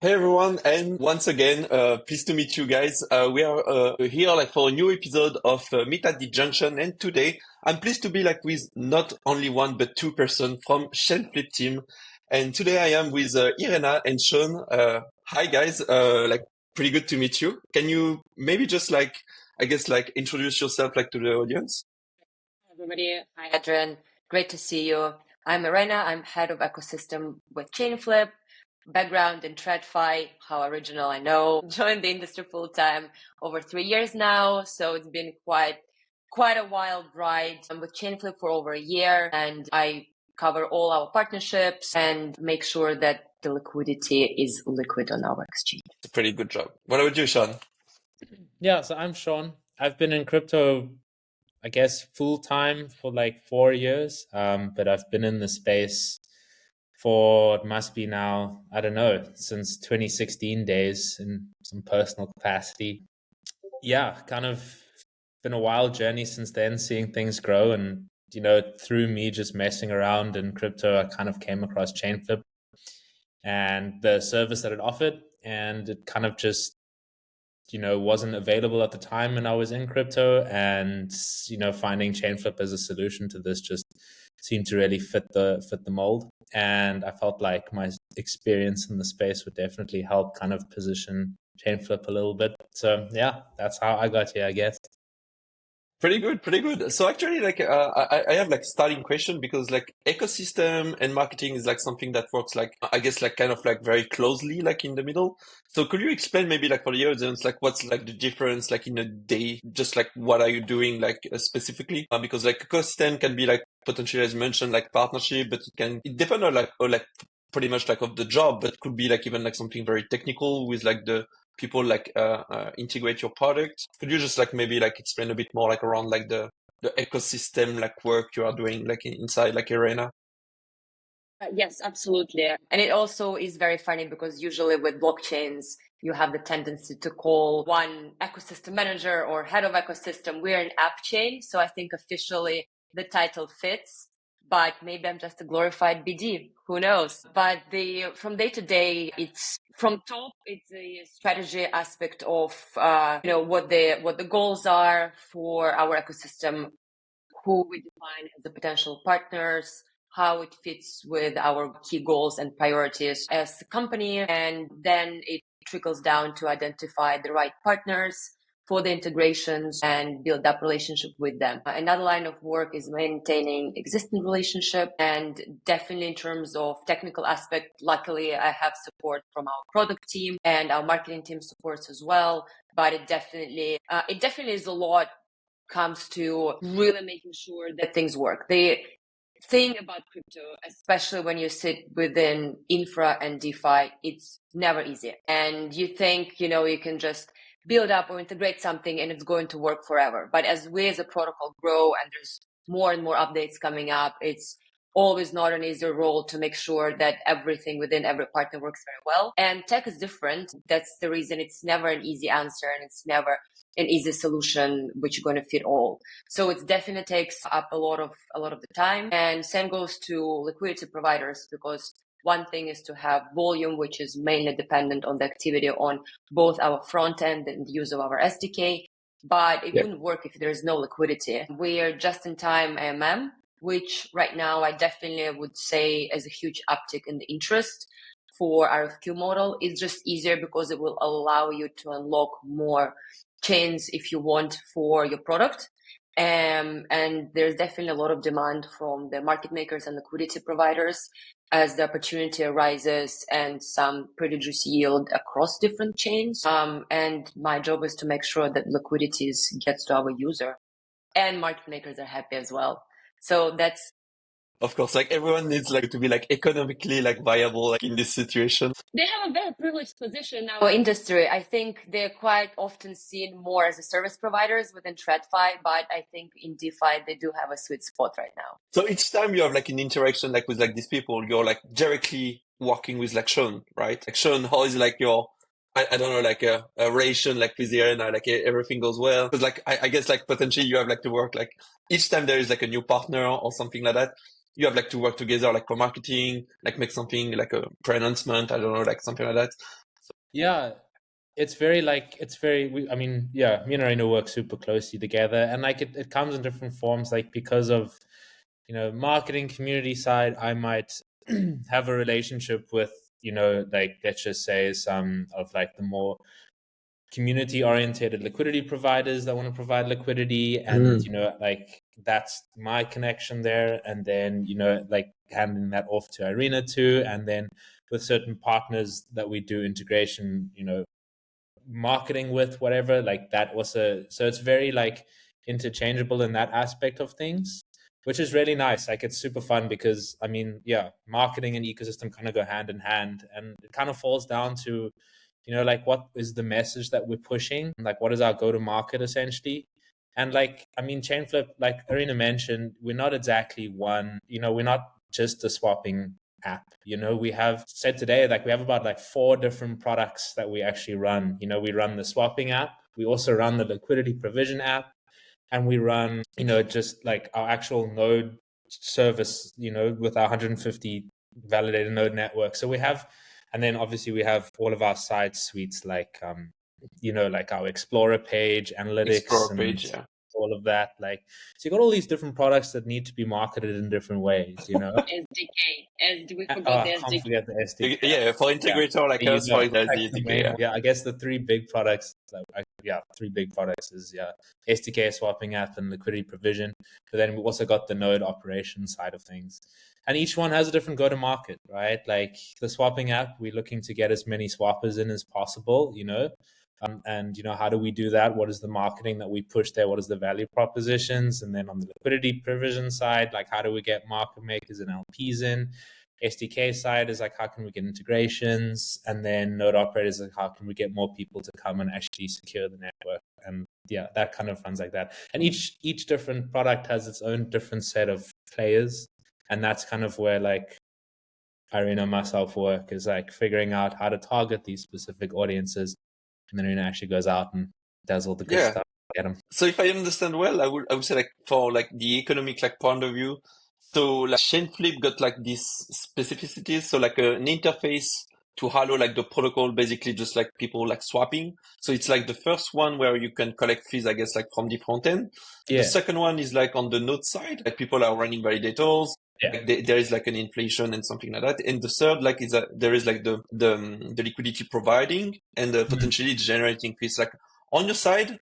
Hey everyone, and once again, pleased to meet you guys. We are here like for a new episode of Meet at the Junction, and today I'm pleased to be like with not only one but two person from Chainflip team. And today I am with Irena and Shawn. Hi guys, like pretty good to meet you. Can you maybe just like I guess like introduce yourself like to the audience? Hi, everybody. Hi, Adrien. Great to see you. I'm Irena. I'm head of ecosystem with Chainflip. Background in TradFi, how original I know. Joined the industry full time over 3 years now, so it's been quite a wild ride. I'm with Chainflip for over a year, and I cover all our partnerships and make sure that the liquidity is liquid on our exchange. It's a pretty good job. What about you, Shawn? Yeah, so I'm Shawn. I've been in crypto, I guess, full time for like 4 years. But I've been in the space for it must be now, I don't know, since 2016 days in some personal capacity. Yeah, kind of been a wild journey since then, seeing things grow. And, through me just messing around in crypto, I kind of came across Chainflip and the service that it offered. And it kind of just wasn't available at the time when I was in crypto, and finding Chainflip as a solution to this just seemed to really fit the mold. And I felt like my experience in the space would definitely help kind of position Chainflip a little bit. So yeah, that's how I got here, I guess. Pretty good, pretty good. So actually, like, I have like starting question because like ecosystem and marketing is like something that works like, I guess like kind of like very closely like in the middle. So could you explain maybe like for the audience, like what's like the difference like in a day, just like what are you doing like specifically? Because like ecosystem can be like potentially as mentioned, like partnership, but it depends on like pretty much like of the job, but could be like even like something very technical with like the people like integrate your product. Could you just like maybe like explain a bit more like around like the ecosystem like work you are doing like inside like Arena? Yes, absolutely. And it also is very funny because usually with blockchains, you have the tendency to call one ecosystem manager or head of ecosystem. We're an app chain. So I think officially the title fits, but maybe I'm just a glorified BD. Who knows? But from day to day, it's from top, it's a strategy aspect of, what the goals are for our ecosystem, who we define as the potential partners, how it fits with our key goals and priorities as a company. And then it trickles down to identify the right partners for the integrations and build up relationship with them. Another line of work is maintaining existing relationship, and definitely in terms of technical aspect, luckily I have support from our product team and our marketing team supports as well. But it definitely is a lot comes to really making sure that things work. The thing about crypto, especially when you sit within infra and DeFi, it's never easy. And you think, you can just build up or integrate something and it's going to work forever. But as we as a protocol grow and there's more and more updates coming up, it's always not an easy role to make sure that everything within every partner works very well. And tech is different. That's the reason it's never an easy answer and it's never an easy solution which is going to fit all. So it definitely takes up a lot of the time. And same goes to liquidity providers, because one thing is to have volume, which is mainly dependent on the activity on both our front end and the use of our SDK. But it wouldn't work if there is no liquidity. We are just in time AMM, which right now I definitely would say is a huge uptick in the interest for RFQ model. It's just easier because it will allow you to unlock more chains if you want for your product. And there's definitely a lot of demand from the market makers and liquidity providers as the opportunity arises and some pretty juicy yield across different chains. And my job is to make sure that liquidity gets to our user, and market makers are happy as well. So that's Of course, like everyone needs like to be like economically like viable like in this situation. they have a very privileged position in our industry. I think they're quite often seen more as a service providers within TradFi, but I think in DeFi they do have a sweet spot right now. So each time you have like an interaction like with like these people, you're like directly working with like Shawn, right? Like Shawn, how is like your I don't know, like a relation like with the arena, like everything goes well. Because like I guess like potentially you have like to work like each time there is like a new partner or something like that, you have like to work together like for marketing, like make something like a pre-announcement, I don't know, like something like that. Yeah, it's very I mean, yeah, me and Irena work super closely together, and like it comes in different forms, like because of, you know, marketing community side, I might have a relationship with, you know, like let's just say some of like the more community oriented liquidity providers that want to provide liquidity, and you know, like that's my connection there, and then, you know, like handing that off to Irena too, and then with certain partners that we do integration, you know, marketing with, whatever, like that also. So it's very like interchangeable in that aspect of things, which is really nice. Like it's super fun because, I mean, yeah, marketing and ecosystem kind of go hand in hand, and it kind of falls down to, you know, like what is the message that we're pushing, like what is our go to market essentially. And like, I mean, Chainflip, like Irena mentioned, we're not exactly one, you know, we're not just a swapping app. You know, we have said today, like we have about like 4 different products that we actually run. You know, we run the swapping app, we also run the liquidity provision app, and we run, you know, just like our actual node service, you know, with our 150 validated node network. So we have, and then obviously we have all of our side suites, like you know, like our Explorer page, analytics, Explore and page, yeah. all of that. Like, so you got all these different products that need to be marketed in different ways, you know. SDK. As we Oh, forgot I the can't SDK. forget the SD. Yeah, for Yeah, integrator like you us, know, for example, like the the SDK, main, yeah. yeah, I guess the 3 big products, like, yeah, 3 big products is, yeah, SDK, swapping app, and liquidity provision. But then we also got the node operation side of things, and each one has a different go to market, right? Like the swapping app, we're looking to get as many swappers in as possible, you know. And you know, how do we do that? What is the marketing that we push there? What is the value propositions? And then on the liquidity provision side, like how do we get market makers and LPs in? SDK side is like how can we get integrations, and then node operators like how can we get more people to come and actually secure the network. And yeah, that kind of runs like that. And each different product has its own different set of players, and that's kind of where like Irena and myself work, is like figuring out how to target these specific audiences, and then Irena actually goes out and does all the good Yeah. stuff to get them. So if I understand well, I would say like for like the economic like point of view, so like Chainflip got like these specificities, so like an interface to allow like the protocol, basically just like people like swapping. So it's like the first one where you can collect fees, I guess, like from the front end. The Yeah, second one is like on the node side, like people are running validators. yeah, Like there is like an inflation and something like that. And the third, like, is that there is like the liquidity providing and potentially generating fees. Like on your side,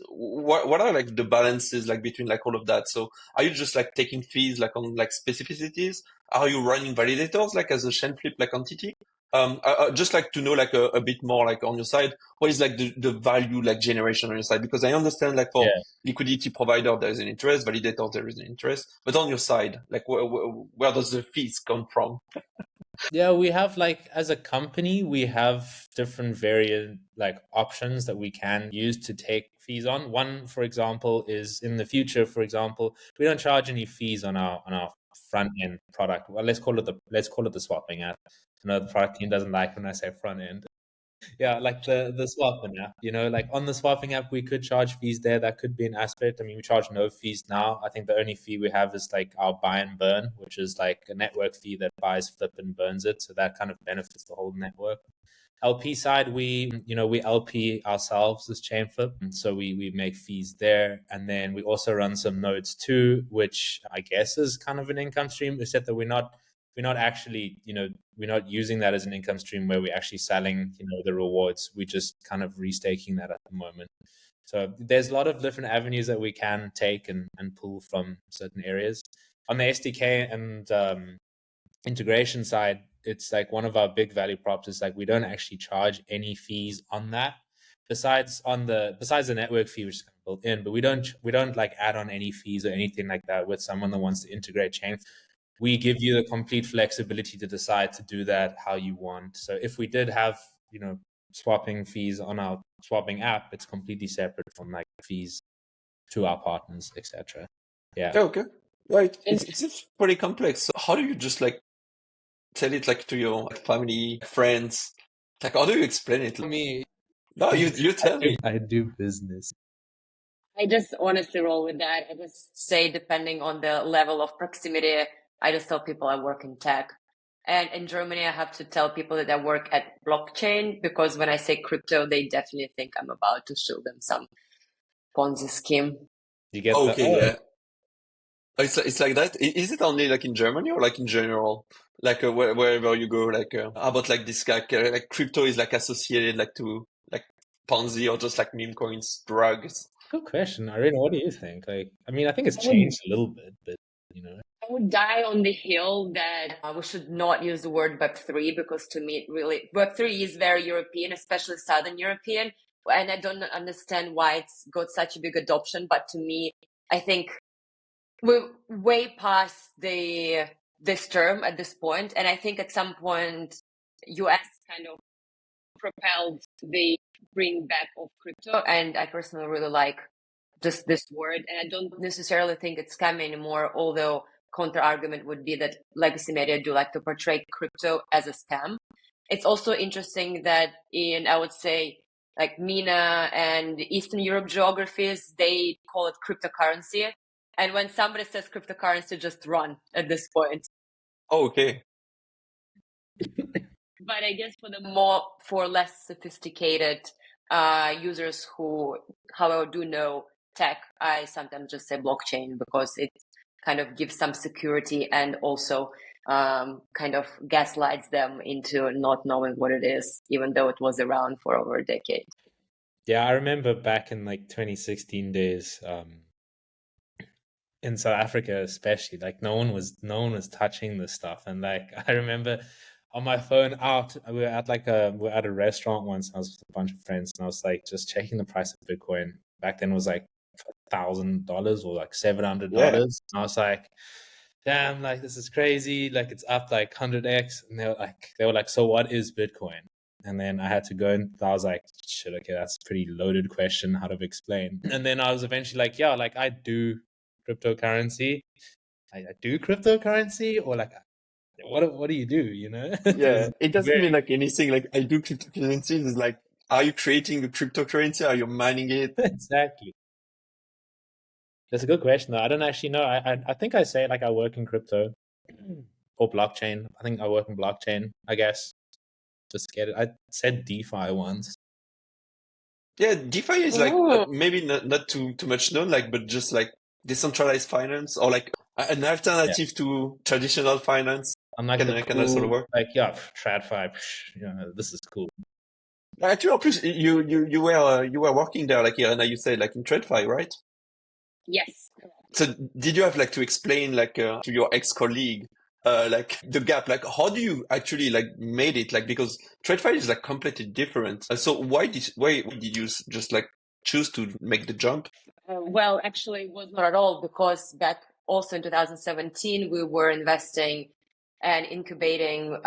what are like the balances like between like all of that? So are you just like taking fees like on like specificities? Are you running validators like as a Chainflip like entity? I just like to know like a bit more like on your side, what is like the value like generation on your side? Because I understand like for yeah. liquidity provider there is an interest, validator there is an interest, but on your side, like where does the fees come from? Yeah, we have like, as a company, we have different variant like options that we can use to take fees on. One, for example, is in the future, for example, we don't charge any fees on our front end product. Well, let's call it the swapping app. I know the product team doesn't like when I say front end. Yeah, like the swapping app, you know, like on the swapping app, we could charge fees there. That could be an aspect. I mean, we charge no fees now. I think the only fee we have is like our buy and burn, which is like a network fee that buys, flip, and burns it. So that kind of benefits the whole network. LP side, we LP ourselves as Chainflip, and so we make fees there, and then we also run some nodes too, which I guess is kind of an income stream, except that we're not actually, we're not using that as an income stream where we're actually selling, the rewards. We're just kind of restaking that at the moment. So there's a lot of different avenues that we can take and pull from certain areas. On the SDK and integration side, it's like one of our big value props is like we don't actually charge any fees on that, besides the network fee, which is kind of built in, but we don't like add on any fees or anything like that with someone that wants to integrate chain. We give you the complete flexibility to decide to do that how you want. So if we did have, swapping fees on our swapping app, it's completely separate from like fees to our partners, etc. Yeah. Yeah, okay. Right. It's pretty complex. So how do you just like tell it like to your like, family, friends? Like how do you explain it? Me, No, you tell me. I do business. I just honestly roll with that. I just say, depending on the level of proximity, I just tell people I work in tech. And in Germany, I have to tell people that I work at blockchain, because when I say crypto, they definitely think I'm about to show them some Ponzi scheme. You get Okay, yeah. It's like that. Is it only like in Germany or like in general? Like wherever you go, like how about like this like crypto is like associated like to like Ponzi or just like meme coins, drugs? Good question, Irena. What do you think? Like, I mean, I think it's I would, changed a little bit, but you know. I would die on the hill that we should not use the word Web3, because to me, really, Web3 is very European, especially Southern European. And I don't understand why it's got such a big adoption. But to me, I think we're way past this term at this point. And I think at some point, US kind of propelled the bring back of crypto. And I personally really like just this word. And I don't necessarily think it's scam anymore, although counter argument would be that legacy media do like to portray crypto as a scam. It's also interesting that in, I would say, like MENA and Eastern Europe geographies, they call it cryptocurrency. And when somebody says cryptocurrency, just run at this point. Oh, okay. But I guess for less sophisticated users who, however, do know tech, I sometimes just say blockchain, because it kind of gives some security and also kind of gaslights them into not knowing what it is, even though it was around for over a decade. Yeah, I remember back in like 2016 days, in South Africa especially, like no one was touching this stuff. And like I remember on my phone out, we were at a restaurant once. I was with a bunch of friends, and I was like just checking the price of Bitcoin. Back then it was like $1,000 or like $700. Yeah. And I was like, damn, like this is crazy. Like it's up like 100x. And they were like, so what is Bitcoin? And then I had to go, and I was like, shit, okay, that's a pretty loaded question. How to explain? And then I was eventually like, yeah, like I do cryptocurrency. I do cryptocurrency, or like, what do you do? You know? Yeah, it doesn't mean like anything. Like I do cryptocurrencies is like, are you creating a cryptocurrency? Are you mining it? Exactly. That's a good question though. I don't actually know. I think I say like I work in crypto or blockchain. I think I work in blockchain, I guess. Just get it. I said DeFi once. Yeah, DeFi is like maybe not too much known, like, but just like decentralized finance or like an alternative to traditional finance. I'm like can also work. Like TradFi. This is cool. Actually, you were working there, like Irena, you said, like in TradFi, right? Yes. So did you have like to explain like to your ex-colleague like the gap, like how do you actually like made it, like because TradFi is like completely different. So why did you just like choose to make the jump? Well, actually, it was not at all, because back also in 2017 we were investing and incubating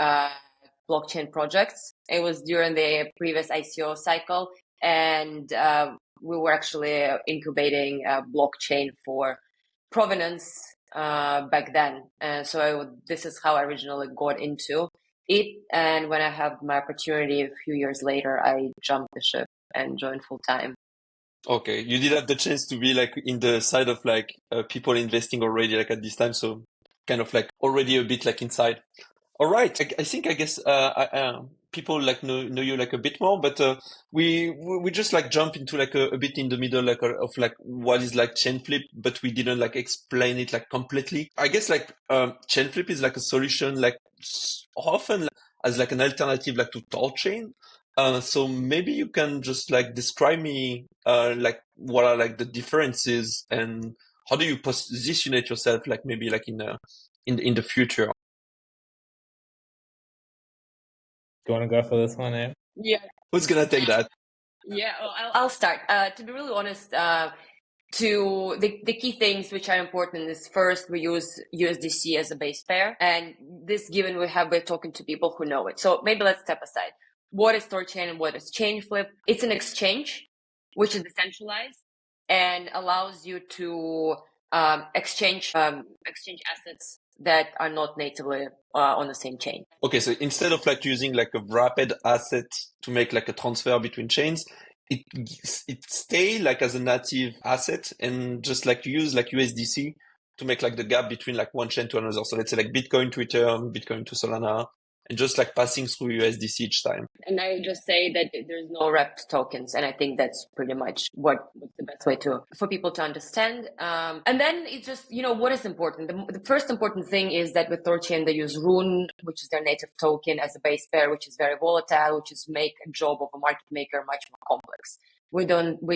blockchain projects. It was during the previous ICO cycle, and we were actually incubating blockchain for provenance back then. So this is how I originally got into it. And when I had my opportunity a few years later, I jumped the ship and joined full time. Okay, you did have the chance to be like in the side of like people investing already like at this time, so kind of like already a bit like inside. All right, I guess people like know you like a bit more, but we just like jump into like a bit in the middle like of like what is like Chainflip, but we didn't like explain it like completely. I guess like Chainflip is like a solution like often as like an alternative like to Thorchain. So maybe you can just like describe me like what are like the differences and how do you positionate yourself like maybe like in the future. Do you want to go for this one, eh? Yeah. Who's gonna take that? Yeah, well, I'll start. To be really honest, to the key things which are important is first we use USDC as a base pair, and this given we're talking to people who know it. So maybe let's step aside. What is Thorchain and what is Chainflip? It's an exchange which is decentralized and allows you to exchange assets that are not natively on the same chain. Okay, so instead of like using like a wrapped asset to make like a transfer between chains, it stay like as a native asset and just like use like USDC to make like the gap between like one chain to another. So let's say like Bitcoin to Ethereum, Bitcoin to Solana, and just like passing through USDC each time. And I just say that there's no wrapped tokens, and I think that's pretty much what's the best way for people to understand. And then it's just, what is important. The first important thing is that with Thorchain they use Rune, which is their native token, as a base pair, which is very volatile, which is make a job of a market maker much more complex. We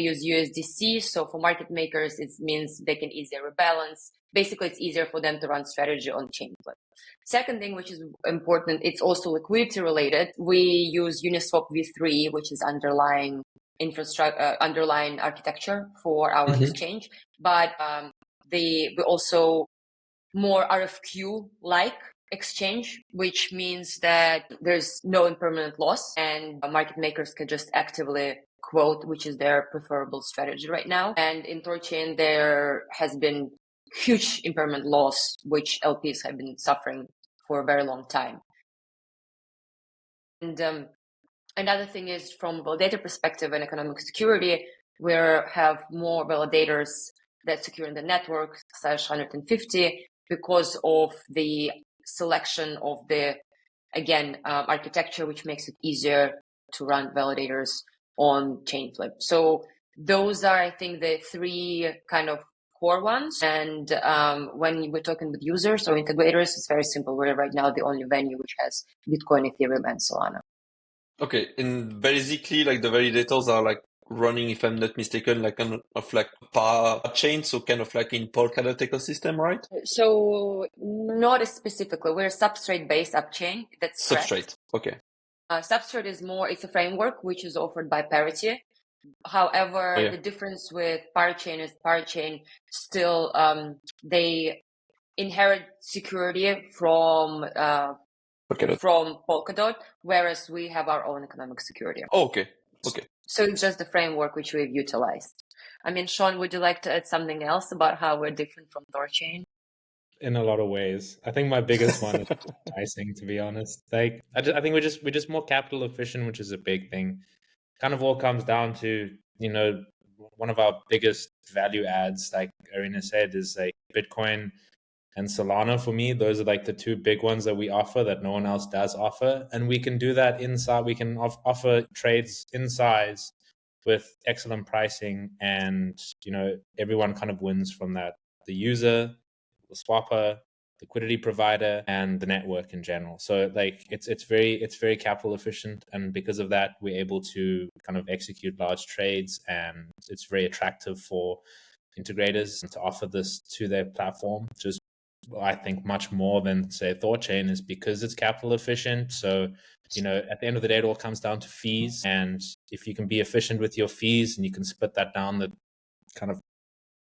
use USDC, so for market makers it means they can easier rebalance. Basically, it's easier for them to run strategy on Chainflip. Second thing, which is important, it's also liquidity related. We use Uniswap v3, which is underlying infrastructure, underlying architecture for our exchange. But we also more RFQ-like exchange, which means that there's no impermanent loss, and market makers can just actively quote, which is their preferable strategy right now. And in Thorchain, there has been huge impermanent loss, which LPs have been suffering for a very long time. And another thing is, from a validator perspective and economic security, we have more validators that secure in the network, slash 150, because of the selection of the, architecture, which makes it easier to run validators on Chainflip. So those are, I think, the three kind of core ones. And when we're talking with users or integrators, it's very simple. We're right now the only venue which has Bitcoin, Ethereum, and Solana. Okay, and basically, like the validators are like running, if I'm not mistaken, like kind of like par chain, so kind of like in Polkadot ecosystem, right? So not specifically, we're substrate-based upchain. That's Substrate. Correct. Okay. Substrate is it's a framework which is offered by Parity. However, the difference with Parachain is Parachain still they inherit security from Polkadot, whereas we have our own economic security. Oh, okay. Okay. So it's just the framework which we've utilized. I mean, Shawn, would you like to add something else about how we're different from Thorchain? In a lot of ways, I think my biggest one is pricing. To be honest, like I think we're just more capital efficient, which is a big thing. Kind of all comes down to, one of our biggest value adds, like Irena said, is like Bitcoin and Solana. For me, those are like the two big ones that we offer that no one else does offer, and we can do that inside. We can offer trades in size with excellent pricing, and everyone kind of wins from that: the user, the swapper, liquidity provider, and the network in general. So like it's very capital efficient, and because of that we're able to kind of execute large trades, and it's very attractive for integrators to offer this to their platform. Just I think much more than say Thorchain, is because it's capital efficient. So at the end of the day it all comes down to fees, and if you can be efficient with your fees and you can split that down the kind of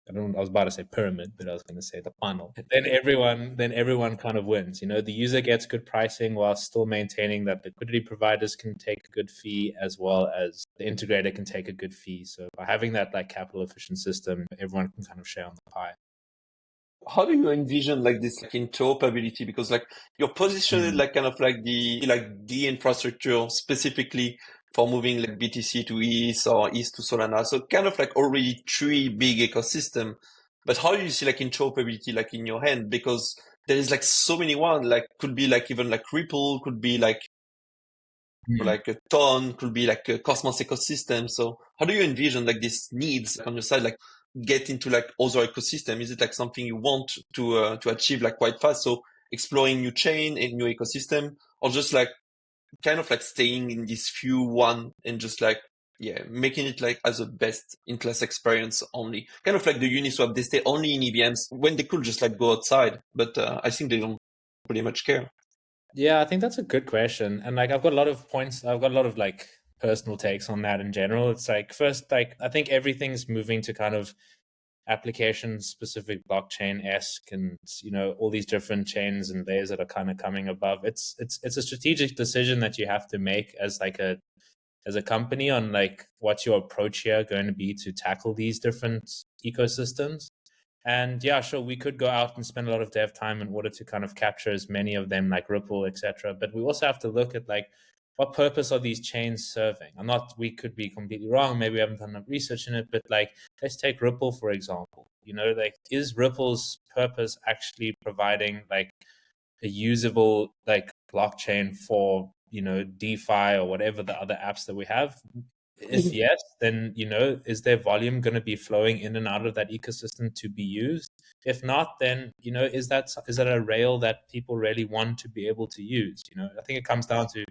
I was about to say pyramid, but I was going to say the funnel. Then everyone kind of wins. The user gets good pricing while still maintaining that liquidity providers can take a good fee, as well as the integrator can take a good fee. So by having that like capital efficient system, everyone can kind of share on the pie. How do you envision like this like interoperability? Because like you're positioned like kind of like the infrastructure specifically for moving like BTC to ETH or ETH to Solana. So kind of like already three big ecosystem. But how do you see like interoperability like in your hand? Because there is like so many one, like could be like even like Ripple, could be like like a ton, could be like a Cosmos ecosystem. So how do you envision like these needs on your side, like get into like other ecosystem? Is it like something you want to achieve like quite fast? So exploring new chain and new ecosystem, or just like kind of like staying in this few one and just like making it like as a best in class experience only, kind of like the Uniswap. They stay only in EVMs when they could just like go outside, but I think they don't pretty much care. Yeah, I think that's a good question. And like I've got a lot of points, I've got a lot of like personal takes on that in general. It's like, first, like I think everything's moving to kind of application specific blockchain-esque, and all these different chains and layers that are kind of coming above. It's a strategic decision that you have to make as a company on like what's your approach here going to be to tackle these different ecosystems. And yeah, sure, we could go out and spend a lot of dev time in order to kind of capture as many of them, like Ripple, etc. But we also have to look at like what purpose are these chains serving? We could be completely wrong. Maybe we haven't done enough research in it, but like let's take Ripple for example. You know, like, is Ripple's purpose actually providing like a usable like blockchain for, you know, DeFi or whatever the other apps that we have? If yes, then, you know, is their volume going to be flowing in and out of that ecosystem to be used? If not, then, you know, is that a rail that people really want to be able to use? You know, I think it comes down to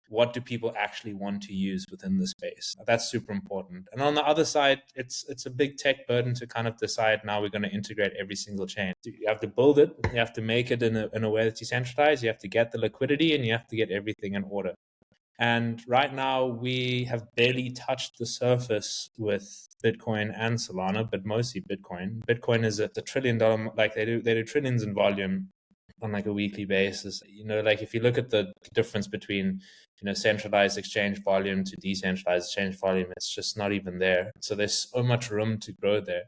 what do people actually want to use within the space. That's super important. And on the other side, it's a big tech burden to kind of decide now we're going to integrate every single chain. You have to build it, you have to make it in a way that's decentralized, you have to get the liquidity, and you have to get everything in order. And right now, we have barely touched the surface with Bitcoin and Solana, but mostly Bitcoin. Bitcoin is at $1 trillion, like they do trillions in volume on like a weekly basis. You know, like if you look at the difference between, you know, centralized exchange volume to decentralized exchange volume, it's just not even there. So there's so much room to grow there.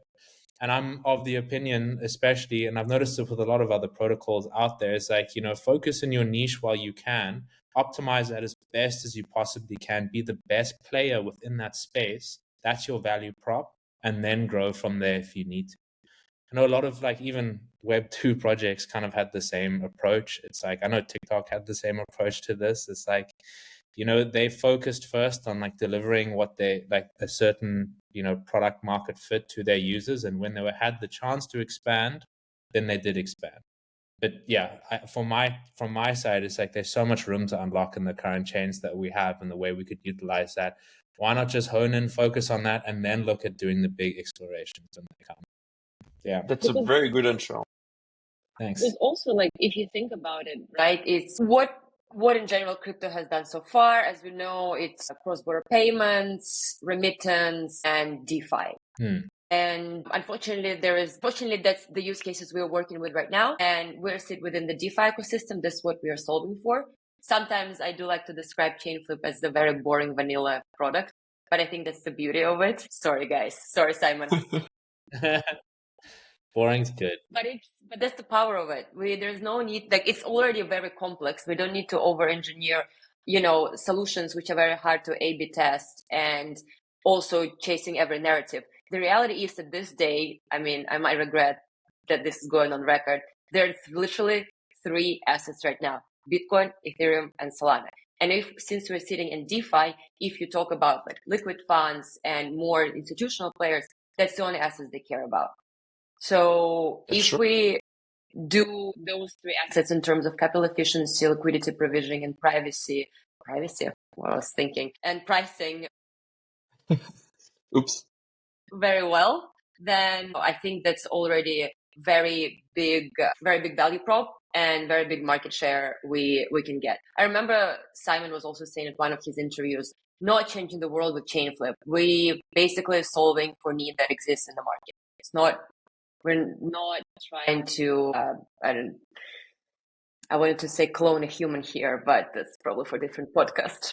And I'm of the opinion, especially, and I've noticed it with a lot of other protocols out there, it's like, you know, focus in your niche while you can, optimize that as best as you possibly can, be the best player within that space. That's your value prop, and then grow from there if you need to. I know a lot of like even Web2 projects kind of had the same approach. It's like, I know TikTok had the same approach to this. It's like, you know, they focused first on like delivering what they like a certain, you know, product market fit to their users. And when they had the chance to expand, then they did expand. But yeah, from my side, it's like there's so much room to unlock in the current chains that we have and the way we could utilize that. Why not just hone in, focus on that, and then look at doing the big explorations when they come? Yeah, That's a very good answer. thanks. There's also like, if you think about it, right, it's what in general crypto has done so far. As we know, it's cross-border payments, remittance, and DeFi. And unfortunately, that's the use cases we're working with right now. And we're sit within the DeFi ecosystem. That's what we are solving for. Sometimes I do like to describe Chainflip as the very boring vanilla product, but I think that's the beauty of it. Sorry, guys. Sorry, Simon. Boring's good. But that's the power of it. There's no need, like, it's already very complex. We don't need to over-engineer, you know, solutions which are very hard to A/B test and also chasing every narrative. The reality is that this day, I mean, I might regret that this is going on record. There are literally 3 assets right now: Bitcoin, Ethereum, and Solana. And since we're sitting in DeFi, if you talk about like liquid funds and more institutional players, that's the only assets they care about. So if we do those 3 assets in terms of capital efficiency, liquidity provisioning, and privacy, what I was thinking, and pricing Oops. very well, then I think that's already very big value prop and very big market share we can get. I remember Simon was also saying in one of his interviews, not changing the world with Chainflip. We basically solving for need that exists in the market. We're not trying to, I wanted to say clone a human here, but that's probably for a different podcast.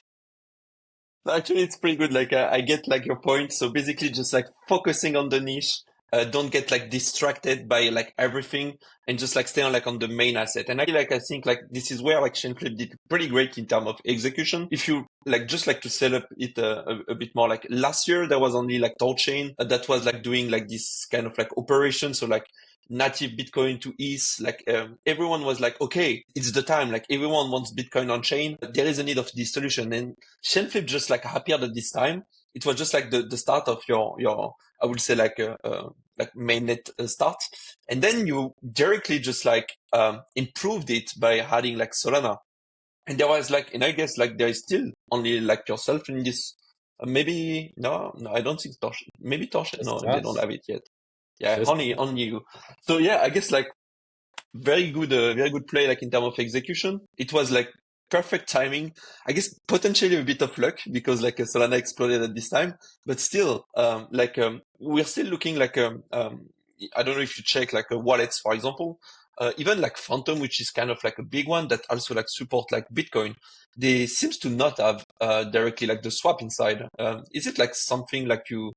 Actually, it's pretty good. Like, I get like your point. So basically just like focusing on the niche, don't get like distracted by like everything, and just like stay on like on the main asset. And I think like this is where like Chainflip did pretty great in terms of execution. If you like just like to set up it a bit more, like last year there was only like Thorchain that was like doing like this kind of like operation. So like native Bitcoin to ETH, like everyone was like, okay, it's the time. Like everyone wants Bitcoin on chain. There is a need of this solution, and Chainflip just like appeared at this time. It was just like the start of your I would say like mainnet start, and then you directly just like improved it by adding like Solana. And there was like, and I guess like there is still only like yourself in this. Maybe no, I don't think Thorchain. Maybe Thorchain. No, they don't have it yet. Yeah, only you. So yeah, I guess like very good play like in terms of execution. It was like perfect timing. I guess potentially a bit of luck because like Solana exploded at this time, but still, we're still looking like I don't know if you check like wallets, for example, even like Phantom, which is kind of like a big one that also like support like Bitcoin. They seems to not have directly like the swap inside. Is it like something like you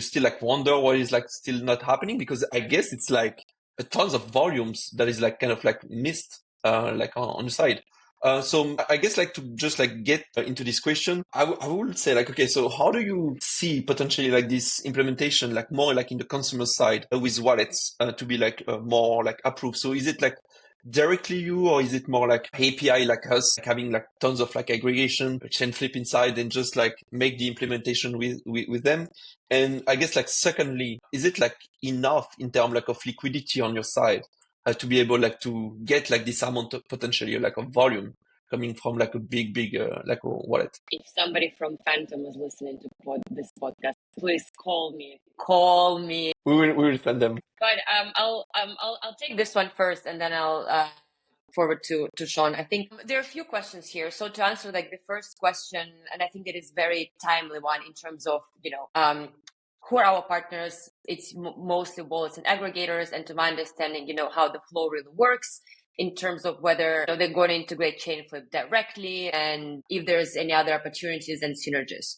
still like wonder why is like still not happening? Because I guess it's like a tons of volumes that is like kind of like missed like on the side. So I guess like to just like get into this question, I would say like, okay, so how do you see potentially like this implementation, like more like in the consumer side with wallets to be like more like approved? So is it like directly you, or is it more like API like us, like having like tons of like aggregation, Chainflip inside and just like make the implementation with them? And I guess like secondly, is it like enough in terms like of liquidity on your side to be able like to get like this amount of potentially like of volume coming from like a big like a wallet? If somebody from Phantom is listening to this podcast, please call me. Call me. We will send them. But I'll take this one first, and then I'll forward to Shawn. I think there are a few questions here. So to answer like the first question, and I think it is very timely one in terms of who are our partners. It's mostly wallets and aggregators, and to my understanding, how the flow really works in terms of whether they're going to integrate Chainflip directly, and if there's any other opportunities and synergies.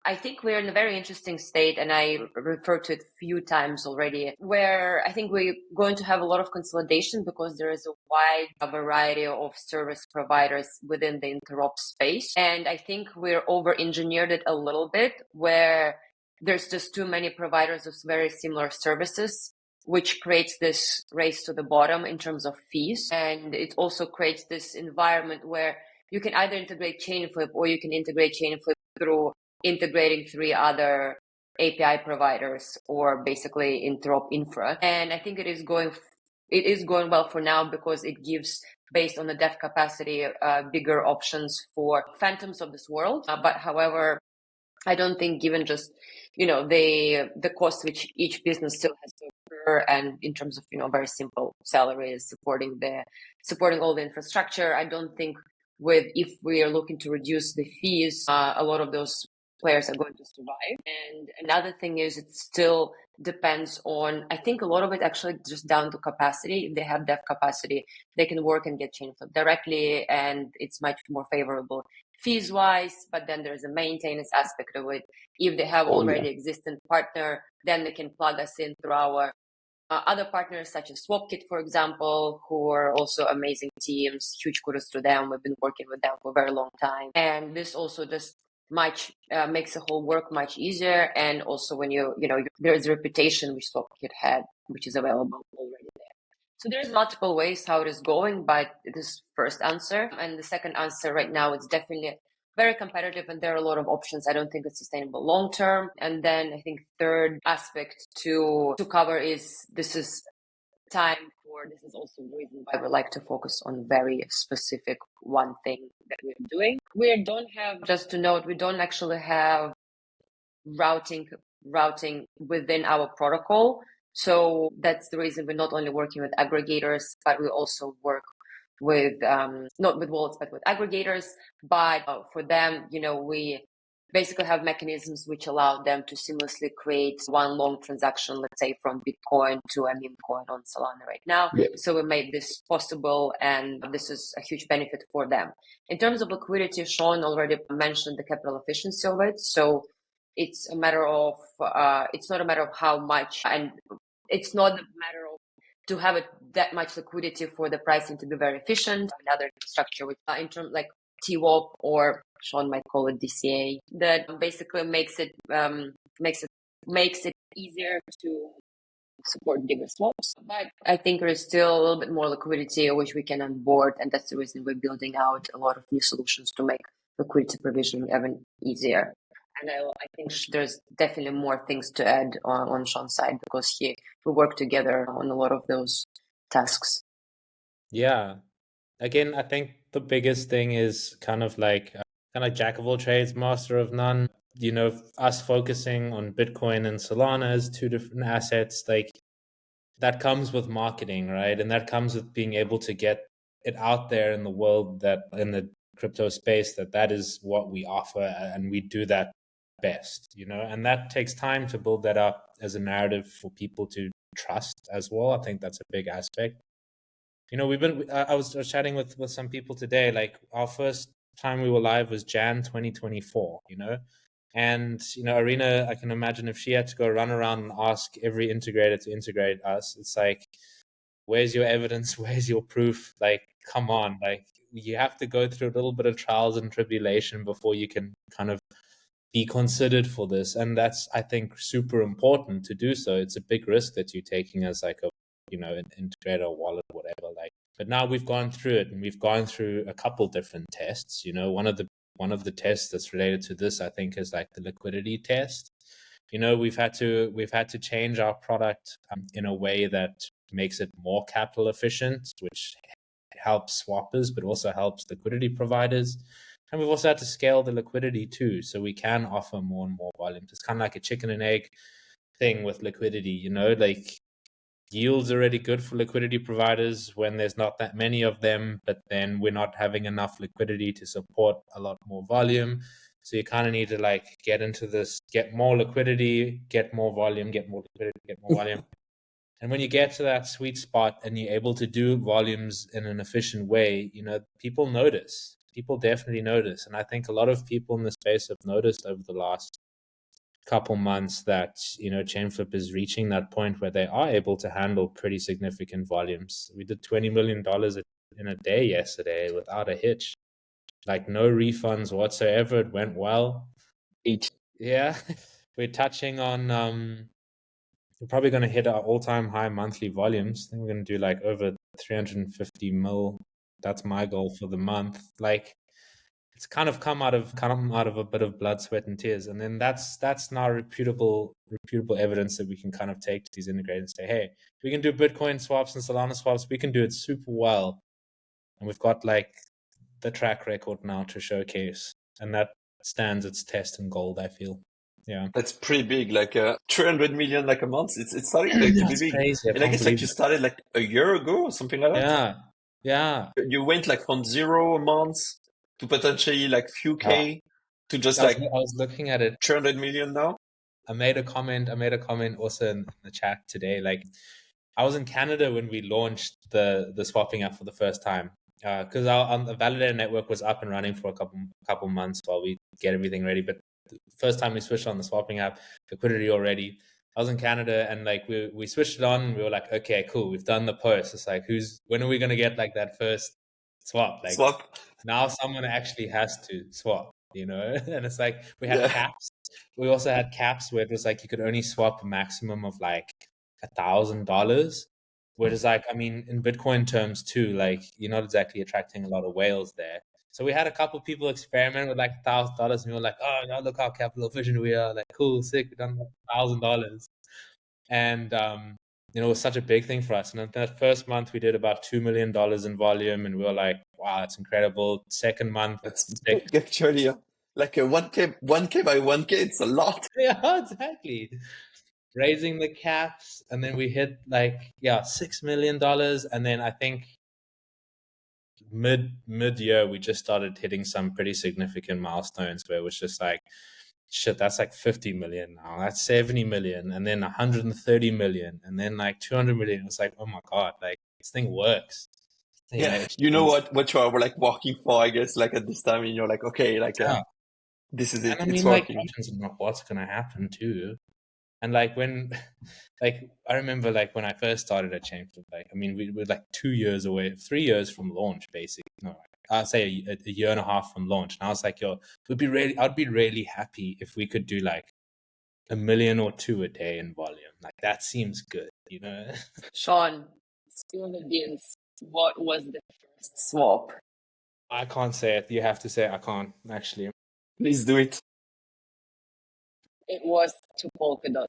I think we're in a very interesting state, and I referred to it a few times already, where I think we're going to have a lot of consolidation because there is a wide variety of service providers within the interop space. And I think we're over-engineered it a little bit, where there's just too many providers of very similar services, which creates this race to the bottom in terms of fees. And it also creates this environment where you can either integrate Chainflip, or you can integrate Chainflip through integrating 3 other API providers, or basically interop infra. And I think it is going well for now, because it gives, based on the dev capacity, bigger options for phantoms of this world. But however, I don't think, given just the cost which each business still has to incur, and in terms of very simple salaries, supporting all the infrastructure, I don't think if we are looking to reduce the fees, a lot of those players are going to survive. And another thing is, it still depends on, I think a lot of it actually just down to capacity. If they have dev capacity, they can work and get Chainflip directly, and it's much more favorable fees wise. But then there's a maintenance aspect of it. If they have already existing partner, then they can plug us in through our other partners, such as SwapKit, for example, who are also amazing teams. Huge kudos to them. We've been working with them for a very long time, and this also just makes the whole work much easier. And also, when there's a reputation which SwapKit had, which is available already there. So there's multiple ways how it is going, but this is first answer. And the second answer, right now, it's definitely very competitive, and there are a lot of options. I don't think it's sustainable long term. And then I think third aspect to cover is, this is also the reason why we like to focus on very specific one thing that we're doing. We don't have, just to note, we don't actually have routing within our protocol. So that's the reason we're not only working with aggregators, but we also work with not with wallets, but with aggregators. But for them, we basically have mechanisms which allow them to seamlessly create one long transaction, let's say from Bitcoin to a meme coin on Solana right now. Yeah. So we made this possible, and this is a huge benefit for them. In terms of liquidity, Shawn already mentioned the capital efficiency of it. So it's a matter of, it's not a matter of how much, and it's not a matter of to have that much liquidity for the pricing to be very efficient. Another structure with in terms like TWAP, or Shawn might call it DCA, that basically makes it easier to support bigger swaps. But I think there is still a little bit more liquidity which we can onboard, and that's the reason we're building out a lot of new solutions to make liquidity provisioning even easier. And I think there's definitely more things to add on Shawn's side, because we work together on a lot of those tasks. Yeah. Again, I think the biggest thing is kind of like jack of all trades, master of none. Us focusing on Bitcoin and Solana as 2 different assets, like that comes with marketing, right? And that comes with being able to get it out there in the world, that in the crypto space, that is what we offer, and we do that best, and that takes time to build that up as a narrative for people to trust as well. I think that's a big aspect. I was chatting with some people today, like our first time we were live was Jan 2024, and Irena, I can imagine if she had to go run around and ask every integrator to integrate us, it's like, where's your evidence? Where's your proof? Like, come on, like you have to go through a little bit of trials and tribulation before you can kind of be considered for this. And that's, I think, super important to do so. It's a big risk that you're taking as like a, an integrator, wallet, whatever. Like, but now we've gone through it, and we've gone through a couple different tests. One of the tests that's related to this, I think, is like the liquidity test. We've had to change our product in a way that makes it more capital efficient, which helps swappers, but also helps liquidity providers. And we've also had to scale the liquidity too, so we can offer more and more volumes. It's kind of like a chicken and egg thing with liquidity, like yields are really good for liquidity providers when there's not that many of them, but then we're not having enough liquidity to support a lot more volume. So you kind of need to like get into this, get more liquidity, get more volume, get more liquidity, get more volume. And when you get to that sweet spot and you're able to do volumes in an efficient way, people notice. People definitely notice. And I think a lot of people in the space have noticed over the last couple months that, Chainflip is reaching that point where they are able to handle pretty significant volumes. We did $20 million in a day yesterday without a hitch. Like no refunds whatsoever. It went well. Yeah. We're touching on we're probably going to hit our all-time high monthly volumes. I think we're going to do like over 350 mil. That's my goal for the month. Like it's kind of come out of a bit of blood, sweat, and tears. And then that's now reputable evidence that we can kind of take to these integrators and say, hey, we can do Bitcoin swaps and Solana swaps. We can do it super well. And we've got like the track record now to showcase. And that stands its test in gold, I feel. Yeah, that's pretty big. Like 300 million like a month. It's starting to be big. Crazy. And I guess like you started like a year ago or something like that. Yeah. You went like from 0 a month to potentially like few K to just I was looking at it. 300 million now. I made a comment also in the chat today. Like I was in Canada when we launched the swapping app for the first time. Because the validator network was up and running for a couple months while we get everything ready. But the first time we switched on the swapping app, liquidity already. I was in Canada and like we switched it on. And we were like, okay, cool, we've done the post. It's like, when are we gonna get like that first swap? Like now someone actually has to swap, And it's like we had caps. We also had caps where it was like you could only swap a maximum of like $1,000. Whereas like, I mean, in Bitcoin terms too, like you're not exactly attracting a lot of whales there. So we had a couple of people experiment with like $1,000 and we were like, oh, look how capital efficient we are. Like, cool, sick, we've done $1,000. And, it was such a big thing for us. And that first month we did about $2 million in volume and we were like, wow, that's incredible. Second month. That's big actually. Like a 1K by 1K, it's a lot. Yeah, exactly. Raising the caps, and then we hit like $6 million, and then I think mid-year we just started hitting some pretty significant milestones where it was just like, shit, that's like 50 million now, that's 70 million, and then 130 million, and then like 200 million. It's like, oh my god, like this thing works. Yeah, you know what you are like working for, I guess, like at this time, and you're like, okay, like this is it. And I mean, it's like, working. What's gonna happen too? And like when, like I remember like when I first started at Chainflip, like I mean we were like 3 years from launch, basically. No, I'd say a year and a half from launch. And I was like, yo, I'd be really happy if we could do like 1 million or 2 a day in volume. Like that seems good, Shawn, spill the beans. What was the first swap? I can't say it. You have to say it. I can't actually. Please do it. It was to Polkadot.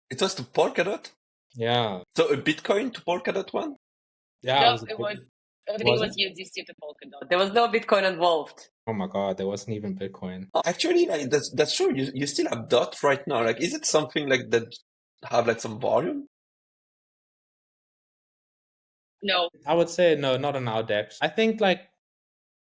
It was to Polkadot? Yeah. So a Bitcoin to Polkadot one? Yeah, no, everything was USDC to Polkadot. There was no Bitcoin involved. Oh my god, there wasn't even Bitcoin. Actually, like that's true. You still have DOT right now. Like, is it something like that have like some volume? No. I would say no, not on our decks. I think like,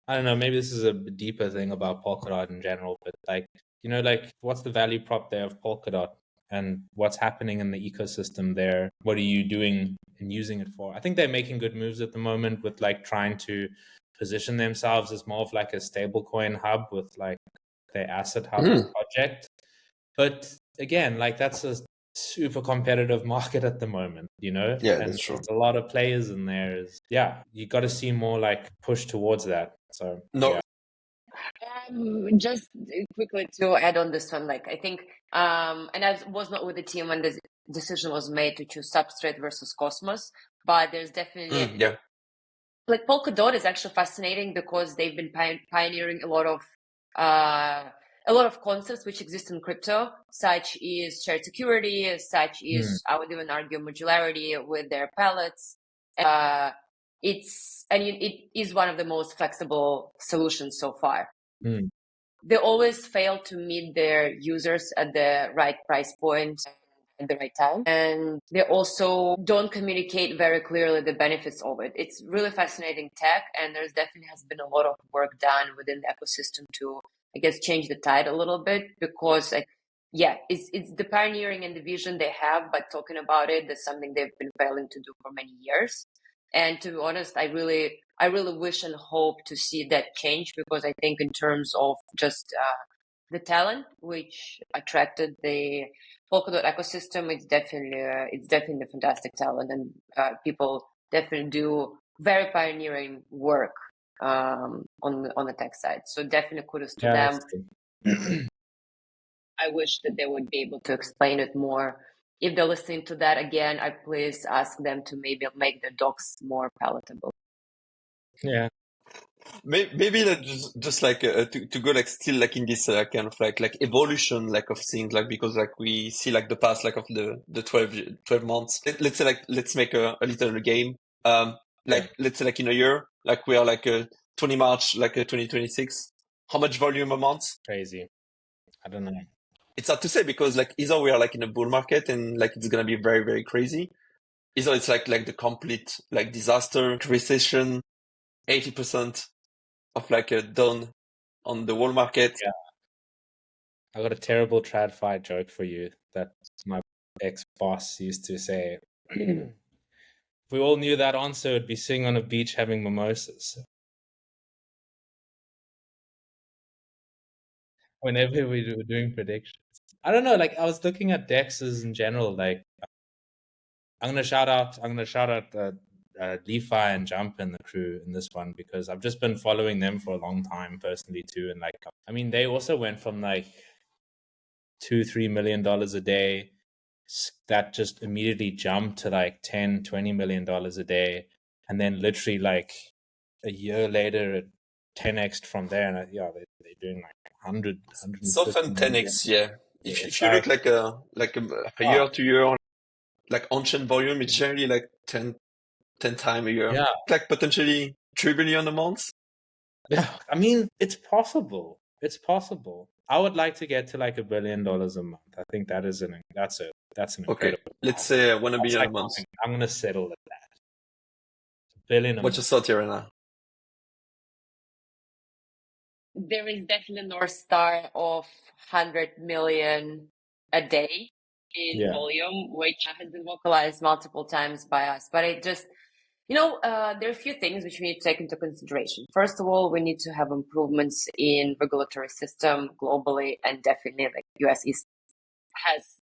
I don't know, maybe this is a deeper thing about Polkadot in general, but like, like what's the value prop there of Polkadot and what's happening in the ecosystem there? What are you doing and using it for? I think they're making good moves at the moment with like trying to position themselves as more of like a stablecoin hub with like their asset hub project. But again, like that's a super competitive market at the moment, you know? Yeah, And that's true. there's a lot of players in there. You got to see more like push towards that. So, No, yeah. Just quickly to add on this one, like I think, and I was not with the team when this decision was made to choose Substrate versus Cosmos, but there's definitely yeah. like Polkadot is actually fascinating because they've been pioneering a lot of concepts which exist in crypto, such is shared security, such is I would even argue modularity with their palettes. It is one of the most flexible solutions so far. They always fail to meet their users at the right price point at the right time. And they also don't communicate very clearly the benefits of it. It's really fascinating tech, and there's definitely has been a lot of work done within the ecosystem to, I guess, change the tide a little bit because, it's the pioneering and the vision they have, but talking about it, that's something they've been failing to do for many years. And to be honest, I really wish and hope to see that change because I think in terms of just the talent which attracted the Polkadot ecosystem, it's definitely fantastic talent, and people definitely do very pioneering work on the tech side. So definitely kudos to them. I wish that they would be able to explain it more. If they're listening to that again, I please ask them to maybe make their docs more palatable. Yeah. Maybe that just like to go like still like in this kind of like evolution like of things like because like we see like the past like of the 12 months. Let's say like let's make a little game. Let's say like in a year like we are like 20 March like 2026. How much volume a month? Crazy. I don't know. It's hard to say because like either we are like in a bull market and like it's gonna be very very crazy. Either it's like the complete like disaster recession, 80% of like a down on the whole market. Yeah. I got a terrible TradFi joke for you that my ex-boss used to say. If we all knew that answer, we'd be sitting on a beach having mimosas. Whenever we were doing predictions. I don't know, like I was looking at DEXs in general, like I'm gonna shout out DeFi and Jump and the crew in this one because I've just been following them for a long time personally too. And like I mean they also went from like $2-3 million a day that just immediately jumped to like 10-20 million dollars a day, and then literally like a year later it 10x from there, and they're doing like 100 It's often 10x, yeah. If you look like a year to year, like on-chain volume, it's generally like 10 times a year. Yeah. Like potentially 3 billion a month. Yeah, I mean, it's possible. It's possible. I would like to get to like $1 billion a month. I think that's an incredible. Okay, let's say 1 billion like a month. I'm gonna settle at that. $1 billion a What's your thought, Irena? There is definitely North Star of 100 million a day in volume, which has been vocalized multiple times by us. But it just, there are a few things which we need to take into consideration. First of all, we need to have improvements in regulatory system globally, and definitely like US has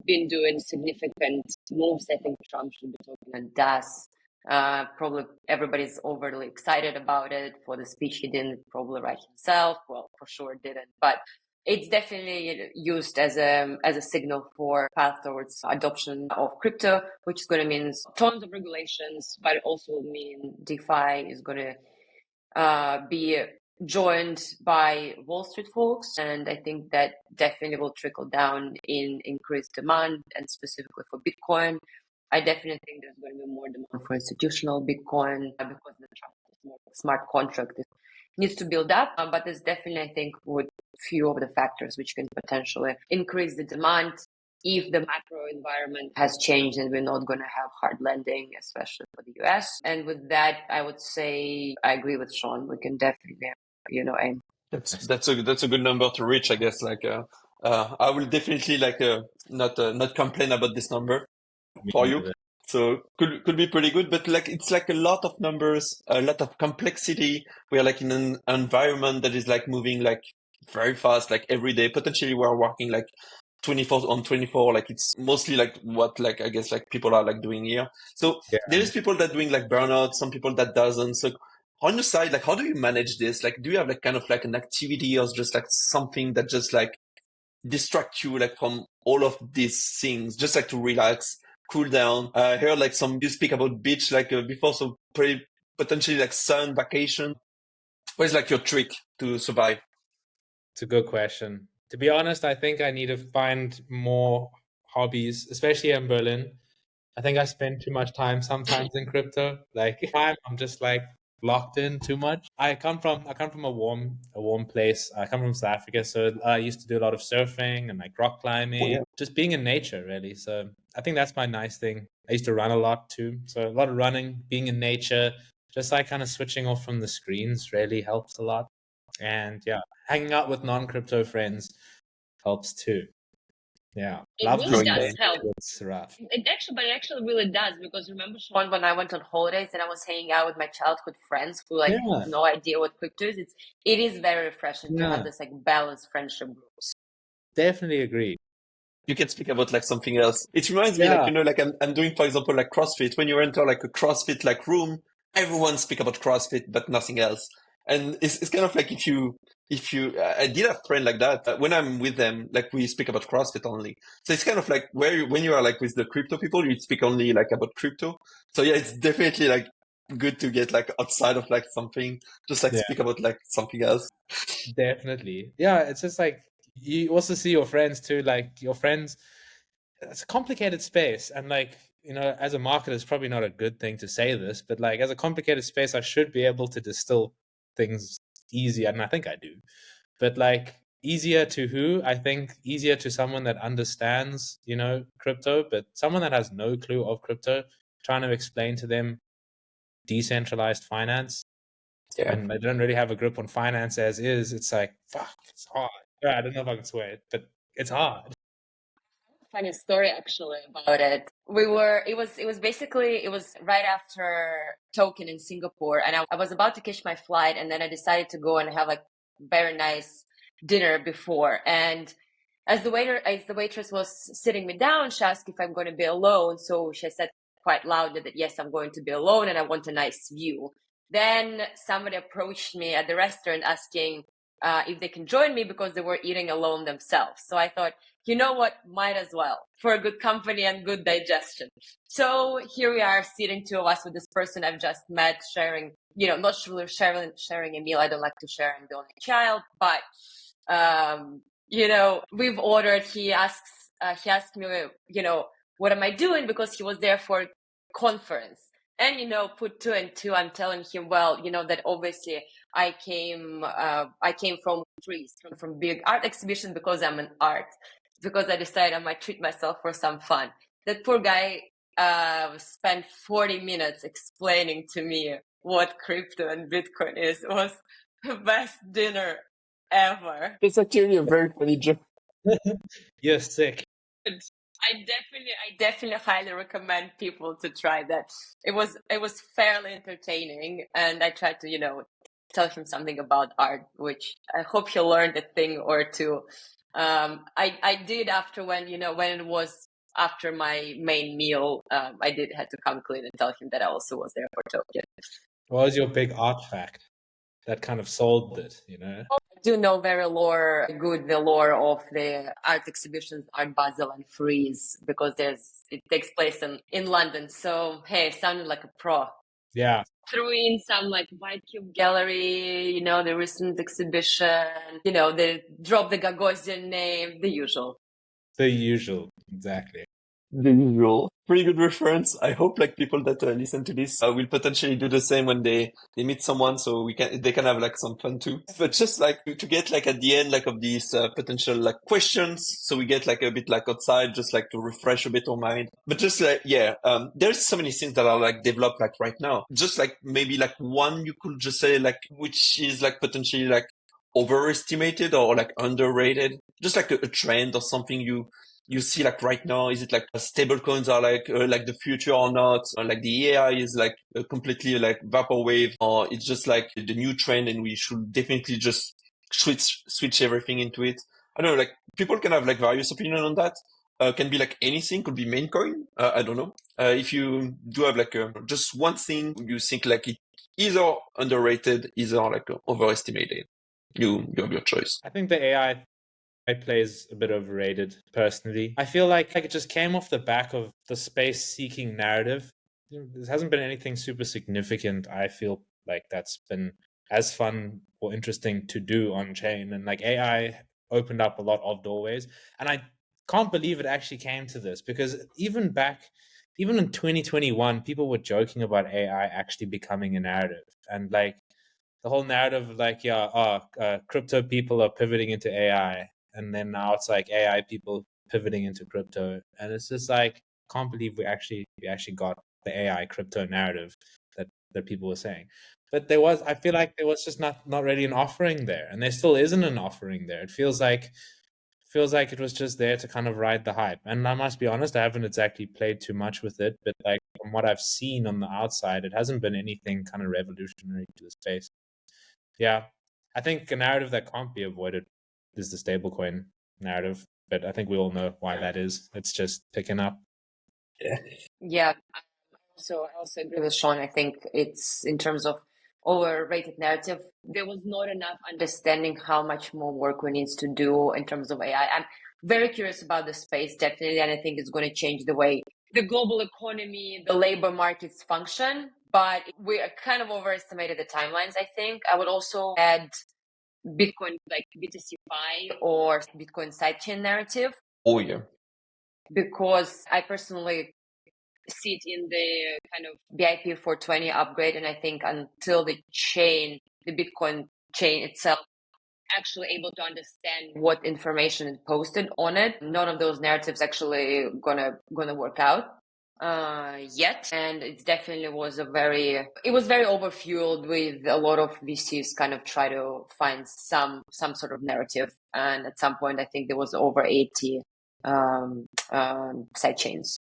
been doing significant moves. I think Trump should be talking and does. Probably everybody's overly excited about it. For the speech, he didn't probably write himself. Well, for sure didn't. But it's definitely used as a signal for path towards adoption of crypto, which is going to mean tons of regulations, but it also will mean DeFi is going to be joined by Wall Street folks, and I think that definitely will trickle down in increased demand, and specifically for Bitcoin. I definitely think there's going to be more demand for institutional Bitcoin because the smart contract needs to build up. But there's definitely, I think, with few of the factors which can potentially increase the demand if the macro environment has changed and we're not going to have hard landing, especially for the US. And with that, I would say I agree with Shaun. We can definitely, aim. That's a good number to reach, I guess. Like, I will definitely like not complain about this number for you. So could be pretty good, but like it's like a lot of numbers, a lot of complexity. We are like in an environment that is like moving like very fast, like every day. Potentially, we are working like 24 on 24, like it's mostly like what like I guess like people are like doing here. So Yeah. there is people that doing like burnout, some people that doesn't. So on your side, like how do you manage this? Like do you have like kind of like an activity or just like something that just like distract you like from all of these things, just like to relax, cool down? I heard like some you speak about beach like before, so pretty potentially like sun vacation. What is like your trick to survive? It's a good question. To be honest, I think I need to find more hobbies, especially in Berlin. I think I spend too much time sometimes in crypto. Like I'm just like locked in too much. I come from a warm place. I come from South Africa, so I used to do a lot of surfing and like rock climbing, Yeah. just being in nature really. So I think that's my nice thing. I used to run a lot too. So a lot of running, being in nature, just like kind of switching off from the screens really helps a lot. And yeah, hanging out with non-crypto friends helps too. Yeah, It love really the Growing does day. help. It's rough. But it actually really does, because remember, Sean, when I went on holidays and I was hanging out with my childhood friends who like Yeah, have no idea what crypto is. It is very refreshing to have yeah, this like balanced friendship groups. definitely agree. You can speak about like something else. It reminds me, like, Yeah, you know, like I'm doing, for example, like CrossFit. When you enter like a CrossFit like room, everyone speak about CrossFit, but nothing else. And it's kind of like I did have a friend like that. When I'm with them, like we speak about CrossFit only. So it's kind of like when you are like with the crypto people, you speak only like about crypto. So yeah, it's definitely like good to get like outside of like something, just like yeah, speak about like something else. definitely. Yeah, it's just like you also see your friends too. Like your friends, it's a complicated space, and like as a marketer, it's probably not a good thing to say this, but like as a complicated space, I should be able to distill things easier, and I think I do. But like easier to who? I think easier to someone that understands, crypto, but someone that has no clue of crypto, trying to explain to them decentralized finance Yeah. when they don't really have a grip on finance as is, it's like, fuck, it's hard. Yeah, I don't know if I can swear it, but it's hard. Funny story actually about it. It was right after token in Singapore, and I was about to catch my flight, and then I decided to go and have like very nice dinner before. And as the waitress was sitting me down, she asked if I'm going to be alone. So she said quite loudly that yes, I'm going to be alone and I want a nice view. Then somebody approached me at the restaurant asking if they can join me because they were eating alone themselves. So I thought, you know what, might as well, for a good company and good digestion. So here we are, sitting two of us with this person I've just met, sharing, not really sharing a meal. I don't like to share, I'm the only child, but we've ordered. He asked me, what am I doing? Because he was there for conference. And, put two and two, I'm telling him, well, that obviously I came from trees, from big art exhibition because I'm an art, because I decided I might treat myself for some fun. That poor guy spent 40 minutes explaining to me what crypto and Bitcoin is. It was the best dinner ever. It's actually a very funny joke. You're sick. I definitely highly recommend people to try that. It was fairly entertaining, and I tried to, tell him something about art, which I hope he learned a thing or two. I did after when it was after my main meal, I did had to come clean and tell him that I also was there for token. What was your big art fact that kind of sold it, I do know the lore of the art exhibitions, Art Basel and Freeze, because it takes place in London. So hey, sounded like a pro. Yeah. Threw in some like White Cube Gallery, the recent exhibition, they drop the Gagosian name, the usual. The usual, exactly. The usual. Pretty good reference. I hope like people that listen to this will potentially do the same when they meet someone, so they can have like some fun too. But just like to get like at the end like of these potential like questions, so we get like a bit like outside, just like to refresh a bit our mind. But just like there's so many things that are like developed like right now. Just like maybe like one you could just say like which is like potentially like overestimated or like underrated. Just like a trend or something you see like right now. Is it like stable coins are like the future or not? Or like the AI is like completely like vaporwave, or it's just like the new trend and we should definitely just switch everything into it? I don't know, like people can have like various opinion on that. Can be like anything, could be main coin. I don't know. If you do have like just one thing you think like it either underrated, either like overestimated, you have your choice. I think the AI play is a bit overrated, personally. I feel like it just came off the back of the space-seeking narrative. There hasn't been anything super significant, I feel like, that's been as fun or interesting to do on chain. And like AI opened up a lot of doorways. And I can't believe it actually came to this, because even in 2021, people were joking about AI actually becoming a narrative. And like the whole narrative of like, crypto people are pivoting into AI. And then now it's like AI people pivoting into crypto. And it's just like, can't believe we actually got the AI crypto narrative that people were saying. But I feel like there was just not really an offering there, and there still isn't an offering there. It feels like it was just there to kind of ride the hype. And I must be honest, I haven't exactly played too much with it, but like from what I've seen on the outside, it hasn't been anything kind of revolutionary to the space. Yeah, I think a narrative that can't be avoided is the stablecoin narrative, but I think we all know why that is. It's just picking up. Yeah. I also agree with Shaun. I think it's, in terms of overrated narrative, there was not enough understanding how much more work we need to do in terms of AI. I'm very curious about the space, definitely, and I think it's going to change the way the global economy, the labor markets function. But we kind of overestimated the timelines, I think. I would also add Bitcoin, like BTC-Fi or Bitcoin sidechain narrative. Oh yeah. Because I personally see it in the kind of BIP 420 upgrade, and I think until the Bitcoin chain itself, actually able to understand what information is posted on it, none of those narratives actually gonna work out yet. And it definitely was very overfueled, with a lot of VCs kind of try to find some sort of narrative, and at some point I think there was over 80 side chains,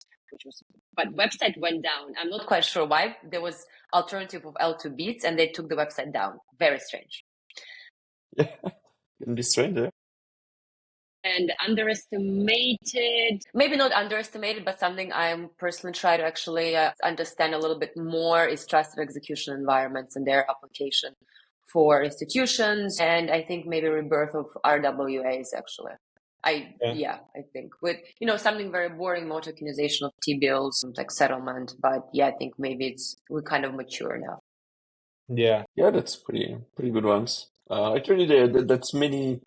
but website went down. I'm not quite sure why. There was alternative of L2 Beats, and they took the website down. Very strange. Yeah, can be strange. Yeah? And underestimated, maybe not underestimated, but something I'm personally trying to actually understand a little bit more is trusted execution environments and their application for institutions. And I think maybe rebirth of RWAs, actually. I think with, something very boring, more tokenization of T-bills, like settlement. But yeah, I think maybe we're kind of mature now. Yeah. Yeah, that's pretty good ones. Actually, that's many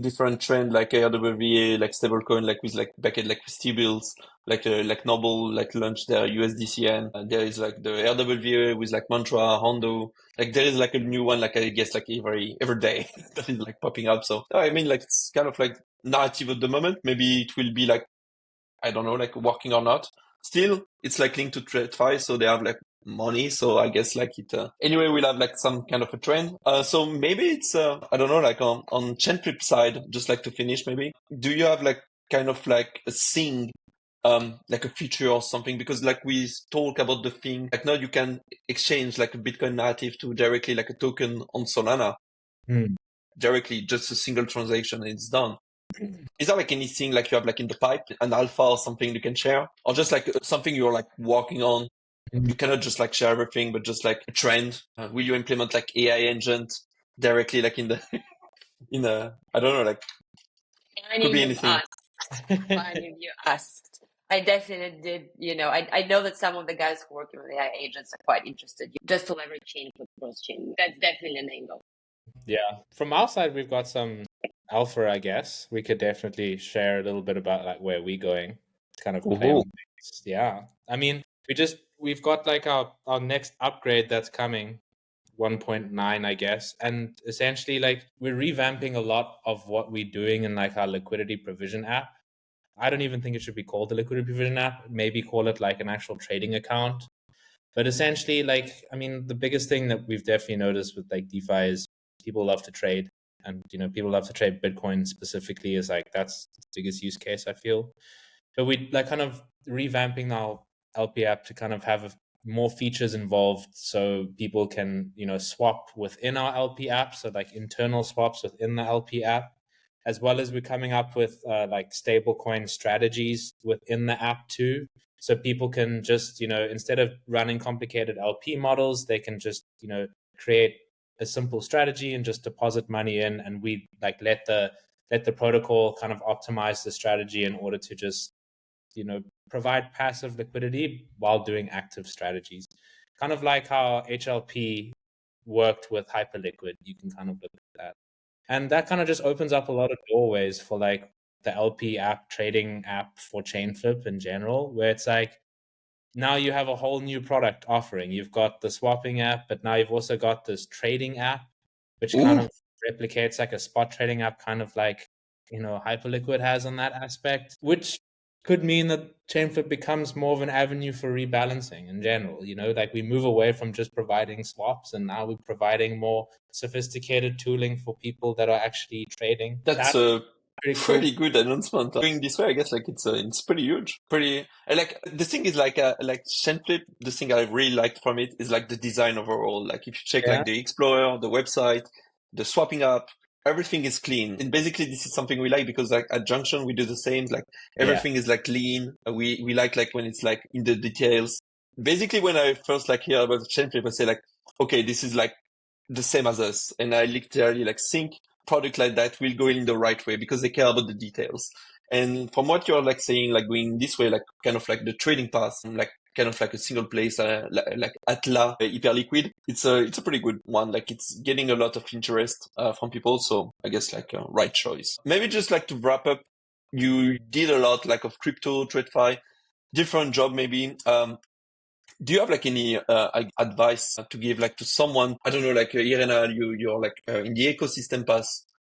different trend, like RWA, like stablecoin, like with like backend, like with T-bills, like Noble, like launched their USDCN. There is like the RWA with like Mantra, Hondo. Like there is like a new one, like I guess like every day that is like popping up. So I mean, like it's kind of like narrative at the moment. Maybe it will be like, I don't know, like working or not. Still, it's like linked to TradeFi, so they have like money. So I guess like it, anyway, we'll have like some kind of a trend. So maybe it's, I don't know, like on Chainflip side, just like to finish maybe, do you have like kind of like a thing, like a feature or something? Because like we talk about the thing, like now you can exchange like a Bitcoin native to directly like a token on Solana. Directly, just a single transaction and it's done. Is there like anything like you have like in the pipe, an alpha or something you can share? Or just like something you're like working on? You cannot just like share everything, but just like a trend. Will you implement like AI agent directly like in the, I don't know, like could be anything. Fine if you asked. I definitely did, I know that some of the guys who work with AI agents are quite interested just to leverage Chainflip cross-chain. That's definitely an angle. Yeah. From our side, we've got some alpha, I guess. We could definitely share a little bit about like where we're going to kind of play on things. Yeah. I mean, we've got like our next upgrade that's coming, 1.9, I guess. And essentially like we're revamping a lot of what we're doing in like our liquidity provision app. I don't even think it should be called the liquidity provision app. Maybe call it like an actual trading account. But essentially, like, I mean, the biggest thing that we've definitely noticed with like DeFi is people love to trade, and people love to trade Bitcoin specifically is like that's the biggest use case, I feel. But we like kind of revamping our LP app to kind of have more features involved, so people can swap within our LP app, so like internal swaps within the LP app. as well as we're coming up with like stablecoin strategies within the app too. So people can just, instead of running complicated LP models, they can just, create a simple strategy and just deposit money in, and we like let the protocol kind of optimize the strategy in order to just, provide passive liquidity while doing active strategies. Kind of like how HLP worked with Hyperliquid. You can kind of look at that. And that kind of just opens up a lot of doorways for like the LP app, trading app for Chainflip in general, where it's like, now you have a whole new product offering. You've got the swapping app, but now you've also got this trading app, which kind of replicates like a spot trading app, kind of like, Hyperliquid has on that aspect, which could mean that Chainflip becomes more of an avenue for rebalancing in general. Like we move away from just providing swaps, and now we're providing more sophisticated tooling for people that are actually trading. That's pretty good announcement. Going this way, I guess like it's pretty huge. Pretty like the thing is like Chainflip. The thing I really liked from it is like the design overall. Like if you check like the Explorer, the website, the swapping app, everything is clean. And basically this is something we like because like at Junction we do the same. Like everything is like clean. We like when it's like in the details. Basically when I first like hear about Chainflip, I say like, okay, this is like the same as us, and I literally like think product like that will go in the right way because they care about the details. And from what you're like saying, like going this way, like kind of like the trading path, like kind of like a single place, like Atla, Hyperliquid, it's a pretty good one. Like it's getting a lot of interest from people. So I guess like right choice. Maybe just like to wrap up, you did a lot like of crypto, TradeFi, different job maybe. Do you have like any advice to give like to someone? I don't know, like Irena, you're like in the ecosystem path.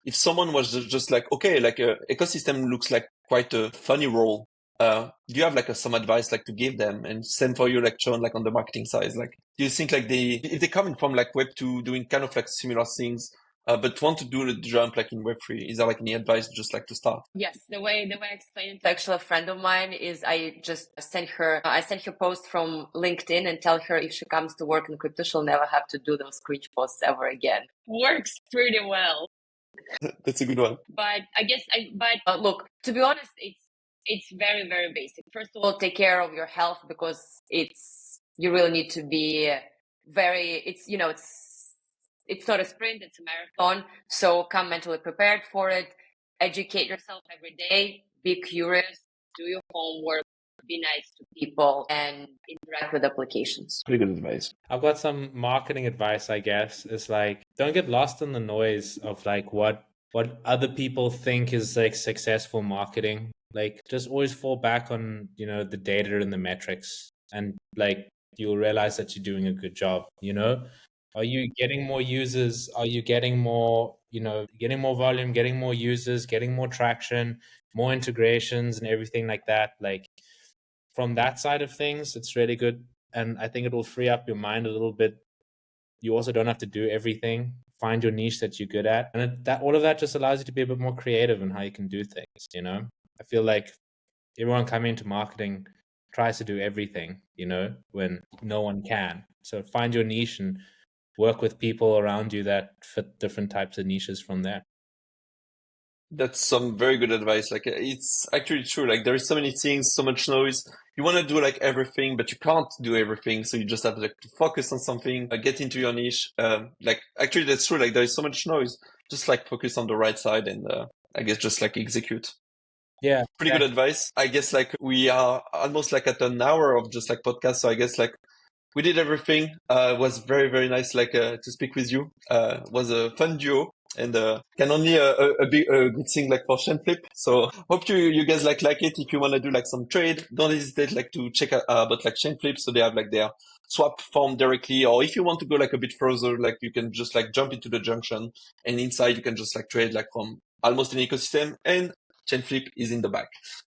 If someone was just like, okay, like ecosystem looks like quite a funny role. Do you have like some advice like to give them? And same for you, like Shaun, like on the marketing side, like do you think like if they're coming from like Web2, doing kind of like similar things, but want to do the jump like in Web3, is there like any advice just like to start? Yes, the way I explained it to actually a friend of mine is I just sent her post from LinkedIn and tell her if she comes to work in crypto, she'll never have to do those screech posts ever again. Works pretty well. That's a good one. But I guess look, to be honest, it's very, very basic. First of all, take care of your health because you really need to be it's not a sprint, it's a marathon. So come mentally prepared for it. Educate yourself every day. Be curious. Do your homework. Be nice to people and interact with applications. Pretty good advice. I've got some marketing advice, I guess. It's like, don't get lost in the noise of like what other people think is like successful marketing. Like just always fall back on, the data and the metrics, and like you'll realize that you're doing a good job. Are you getting more users? Are you getting more, getting more volume, getting more users, getting more traction, more integrations and everything like that? Like from that side of things, it's really good. And I think it will free up your mind a little bit. You also don't have to do everything. Find your niche that you're good at. And all of that just allows you to be a bit more creative in how you can do things, I feel like everyone coming into marketing tries to do everything, when no one can. So find your niche and work with people around you that fit different types of niches from there. That's some very good advice. Like it's actually true. Like there is so many things, so much noise. You want to do like everything, but you can't do everything. So you just have like to focus on something, get into your niche. Like actually that's true. Like there is so much noise. Just like focus on the right side and I guess just like execute. Yeah. Pretty good advice. I guess like we are almost like at an hour of just like podcast. So I guess like we did everything. It was very, very nice like to speak with you. Was a fun duo. And can only a good thing like for Chainflip. So hope you guys like it. If you want to do like some trade, don't hesitate like to check out about like Chainflip. So they have like their swap form directly, or if you want to go like a bit further, like you can just like jump into the Junction, and inside you can just like trade like from almost an ecosystem, and Chainflip is in the back.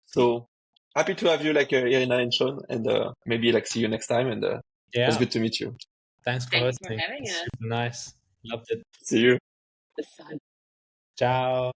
So happy to have you like Irena and Shaun, and maybe like see you next time. And it was good to meet you. Thanks for hosting. Having us. Super nice. Loved it. See you. The sun. Ciao.